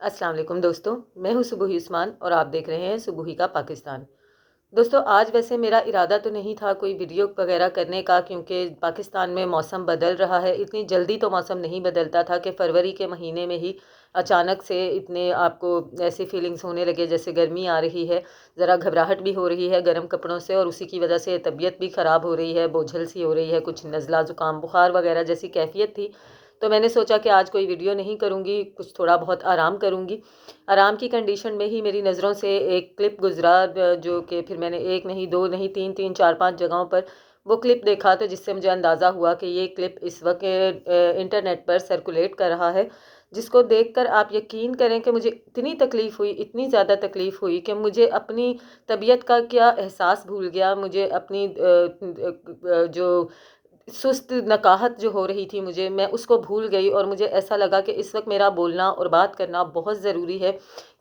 अस्सलाम वालेकुम दोस्तों, मैं हूं सुबुही उस्मान और आप देख रहे हैं सुबुही का पाकिस्तान। दोस्तों, आज वैसे मेरा इरादा तो नहीं था कोई वीडियो वगैरह करने का, क्योंकि पाकिस्तान में मौसम बदल रहा है। इतनी जल्दी तो मौसम नहीं बदलता था कि फरवरी के महीने में ही अचानक से इतने आपको ऐसी फीलिंग्स होने लगे जैसे गर्मी आ रही है। ज़रा घबराहट भी हो रही है गर्म कपड़ों से, और उसी की वजह से तबीयत भी ख़राब हो रही है, बोझल सी हो रही है, कुछ नज़ला ज़ुकाम बुखार वगैरह जैसी कैफियत थी। तो मैंने सोचा कि आज कोई वीडियो नहीं करूँगी, कुछ थोड़ा बहुत आराम करूँगी। आराम की कंडीशन में ही मेरी नज़रों से एक क्लिप गुजरा, जो कि फिर मैंने एक नहीं, दो नहीं, तीन तीन, चार पांच जगहों पर वो क्लिप देखा, तो जिससे मुझे अंदाज़ा हुआ कि ये क्लिप इस वक्त इंटरनेट पर सर्कुलेट कर रहा है। जिसको देखकर आप यकीन करें कि मुझे इतनी तकलीफ़ हुई, इतनी ज़्यादा तकलीफ़ हुई कि मुझे अपनी तबीयत का क्या एहसास भूल गया। मुझे अपनी जो सुस्त नकाहत जो हो रही थी मुझे, मैं उसको भूल गई, और मुझे ऐसा लगा कि इस वक्त मेरा बोलना और बात करना बहुत ज़रूरी है,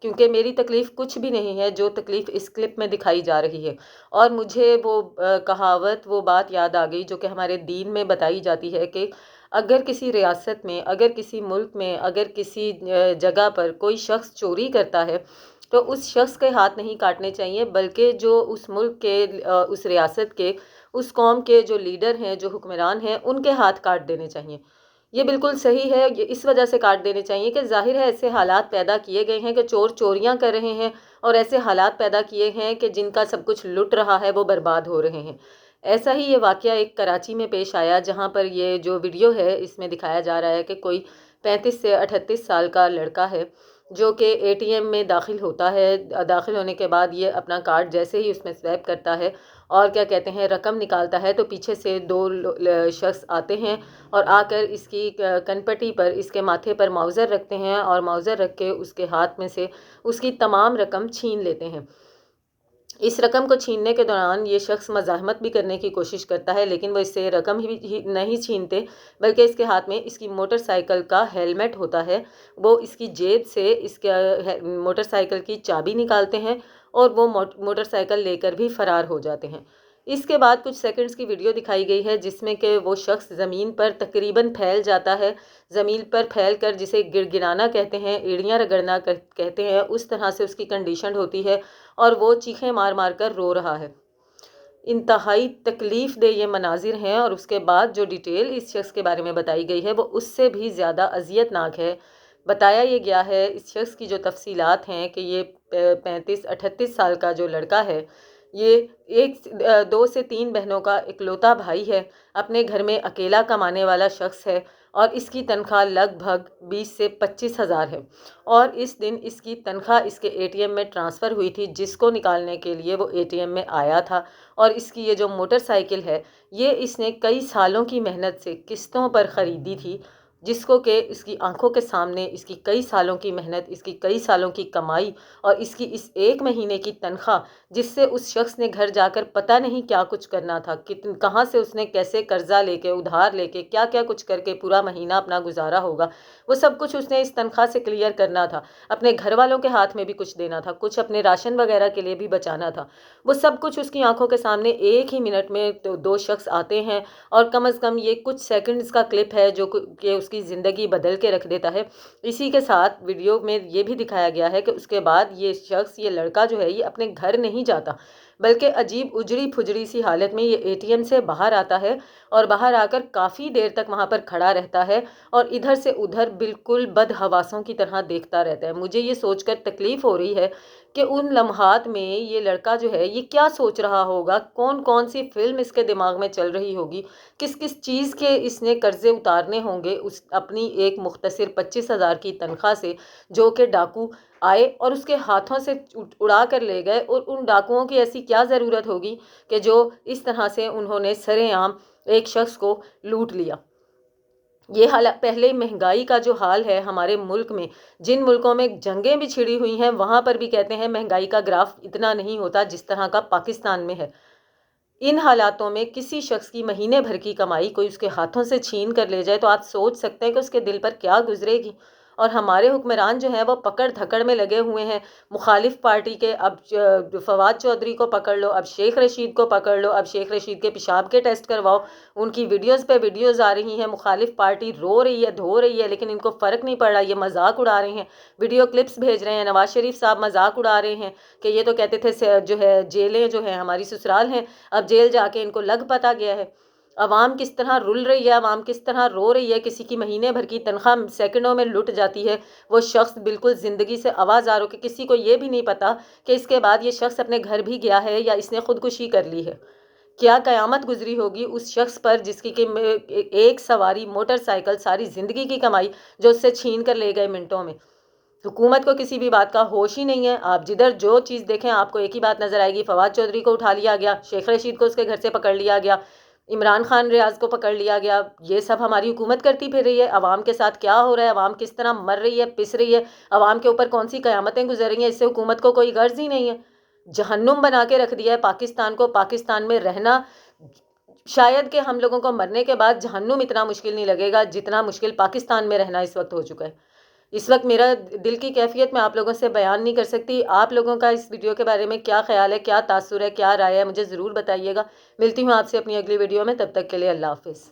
क्योंकि मेरी तकलीफ़ कुछ भी नहीं है जो तकलीफ़ इस क्लिप में दिखाई जा रही है। और मुझे वो कहावत, वो बात याद आ गई जो कि हमारे दीन में बताई जाती है कि अगर किसी रियासत में, अगर किसी मुल्क में, अगर किसी जगह पर कोई शख्स चोरी करता है, तो उस शख्स के हाथ नहीं काटने चाहिए, बल्कि जो उस मुल्क के, उस रियासत के, उस कौम के जो लीडर हैं, जो हुक्मरान हैं, उनके हाथ काट देने चाहिए। ये बिल्कुल सही है। ये इस वजह से काट देने चाहिए कि ज़ाहिर है ऐसे हालात पैदा किए गए हैं कि चोर चोरियां कर रहे हैं, और ऐसे हालात पैदा किए हैं कि जिनका सब कुछ लुट रहा है वो बर्बाद हो रहे हैं। ऐसा ही ये वाक़या एक कराची में पेश आया, जहाँ पर ये जो वीडियो है इसमें दिखाया जा रहा है कि कोई 35 से 38 साल का लड़का है, जो कि एटीएम में दाखिल होता है। दाखिल होने के बाद ये अपना कार्ड जैसे ही उसमें स्वैप करता है और क्या कहते हैं रकम निकालता है, तो पीछे से दो शख्स आते हैं और आकर इसकी कनपटी पर, इसके माथे पर माउज़र रखते हैं, और माउज़र रख के उसके हाथ में से उसकी तमाम रकम छीन लेते हैं। इस रकम को छीनने के दौरान ये शख्स मज़ाहमत भी करने की कोशिश करता है, लेकिन वो इससे रकम ही नहीं छीनते, बल्कि इसके हाथ में इसकी मोटरसाइकिल का हेलमेट होता है। वो इसकी जेब से इसके मोटरसाइकिल की चाबी निकालते हैं, और वो मोटरसाइकिल लेकर भी फ़रार हो जाते हैं। इसके बाद कुछ सेकंड्स की वीडियो दिखाई गई है, जिसमें कि वो शख्स ज़मीन पर तकरीबन फैल जाता है। ज़मीन पर फैल कर, जिसे गिड़गिड़ाना कहते हैं, एड़ियाँ रगड़ना कहते हैं, उस तरह से उसकी कंडीशन होती है, और वो चीखें मार मार कर रो रहा है। इंतहाई तकलीफ़ दे ये मनाजिर हैं, और उसके बाद जो डिटेल इस शख्स के बारे में बताई गई है वो उससे भी ज़्यादा अजियतनाक है। बताया ये गया है, इस शख्स की जो तफसीलात हैं, कि ये 35-38 साल का जो लड़का है, ये दो से तीन बहनों का इकलौता भाई है, अपने घर में अकेला कमाने वाला शख्स है, और इसकी तनख्वाह लगभग 20 से 25 हज़ार है। और इस दिन इसकी तनख्वाह इसके एटीएम में ट्रांसफ़र हुई थी, जिसको निकालने के लिए वो एटीएम में आया था। और इसकी ये जो मोटरसाइकिल है, ये इसने कई सालों की मेहनत से किस्तों पर ख़रीदी थी, जिसको कि इसकी आंखों के सामने इसकी कई सालों की मेहनत, इसकी कई सालों की कमाई, और इसकी इस एक महीने की तनख्वाह, जिससे उस शख्स ने घर जाकर पता नहीं क्या कुछ करना था, कितन कहाँ से उसने कैसे कर्जा लेके, उधार लेके, क्या क्या कुछ करके पूरा महीना अपना गुजारा होगा, वो सब कुछ उसने इस तनख्वाह से क्लियर करना था। अपने घर वालों के हाथ में भी कुछ देना था, कुछ अपने राशन वगैरह के लिए भी बचाना था। वो सब कुछ उसकी आंखों के सामने एक ही मिनट में तो दो शख्स आते हैं, और कम से कम ये कुछ सेकंड्स का क्लिप है जो कि उसकी ज़िंदगी बदल के रख देता है। इसी के साथ वीडियो में ये भी दिखाया गया है कि उसके बाद ये शख्स, ये लड़का जो है, ये अपने घर नहीं जाता, बल्कि अजीब उजड़ी फुजड़ी सी हालत में ये एटीएम से बाहर आता है, और बाहर आकर काफ़ी देर तक वहाँ पर खड़ा रहता है, और इधर से उधर बिल्कुल बदहवासों की तरह देखता रहता है। मुझे ये सोचकर तकलीफ़ हो रही है कि उन लम्हात में ये लड़का जो है, ये क्या सोच रहा होगा, कौन कौन सी फिल्म इसके दिमाग में चल रही होगी, किस किस चीज़ के इसने कर्जे उतारने होंगे उस अपनी एक मुख्तसर 25 हज़ार की तनख्वाह से, जो कि डाकू आए और उसके हाथों से उड़ा कर ले गए। और उन डाकुओं की ऐसी क्या ज़रूरत होगी कि जो इस तरह से उन्होंने सरेआम एक शख्स को लूट लिया। ये हाल पहले महंगाई का जो हाल है हमारे मुल्क में, जिन मुल्कों में जंगें भी छिड़ी हुई हैं, वहाँ पर भी कहते हैं महंगाई का ग्राफ इतना नहीं होता जिस तरह का पाकिस्तान में है। इन हालातों में किसी शख्स की महीने भर की कमाई कोई उसके हाथों से छीन कर ले जाए, तो आप सोच सकते हैं कि उसके दिल पर क्या गुजरेगी। اور ہمارے حکمران جو ہیں وہ پکڑ دھکڑ میں لگے ہوئے ہیں مخالف پارٹی کے. اب فواد چودھری کو پکڑ لو, اب شیخ رشید کو پکڑ لو, اب شیخ رشید کے پیشاب کے ٹیسٹ کرواؤ. ان کی ویڈیوز پہ ویڈیوز آ رہی ہیں, مخالف پارٹی رو رہی ہے, دھو رہی ہے, لیکن ان کو فرق نہیں پڑ رہا, یہ مذاق اڑا رہے ہیں, ویڈیو کلپس بھیج رہے ہیں. نواز شریف صاحب مذاق اڑا رہے ہیں کہ یہ تو کہتے تھے جو ہے جیلیں جو ہیں ہماری سسرال ہیں, اب جیل جا کے ان کو لگ پتا گیا ہے. عوام کس طرح رل رہی ہے, عوام کس طرح رو رہی ہے, کسی کی مہینے بھر کی تنخواہ سیکنڈوں میں لٹ جاتی ہے. وہ شخص بالکل زندگی سے آوازار ہو کہ کسی کو یہ بھی نہیں پتا کہ اس کے بعد یہ شخص اپنے گھر بھی گیا ہے یا اس نے خودکشی کر لی ہے. کیا قیامت گزری ہوگی اس شخص پر جس کی کہ ایک سواری موٹر سائیکل ساری زندگی کی کمائی جو اس سے چھین کر لے گئے منٹوں میں. حکومت کو کسی بھی بات کا ہوش ہی نہیں ہے. آپ جدھر جو چیز دیکھیں آپ کو ایک ہی بات نظر آئے گی, فواد چودھری کو اٹھا لیا گیا, شیخ رشید کو اس کے گھر سے پکڑ لیا گیا, عمران خان ریاض کو پکڑ لیا گیا. یہ سب ہماری حکومت کرتی پھر رہی ہے. عوام کے ساتھ کیا ہو رہا ہے, عوام کس طرح مر رہی ہے, پس رہی ہے, عوام کے اوپر کون سی قیامتیں گزر رہی ہیں, اس سے حکومت کو کوئی غرض ہی نہیں ہے. جہنم بنا کے رکھ دیا ہے پاکستان کو. پاکستان میں رہنا شاید کہ ہم لوگوں کو مرنے کے بعد جہنم اتنا مشکل نہیں لگے گا جتنا مشکل پاکستان میں رہنا اس وقت ہو چکا ہے. اس وقت میرا دل کی کیفیت میں آپ لوگوں سے بیان نہیں کر سکتی. آپ لوگوں کا اس ویڈیو کے بارے میں کیا خیال ہے, کیا تاثر ہے, کیا رائے ہے, مجھے ضرور بتائیے گا. ملتی ہوں آپ سے اپنی اگلی ویڈیو میں, تب تک کے لیے اللہ حافظ.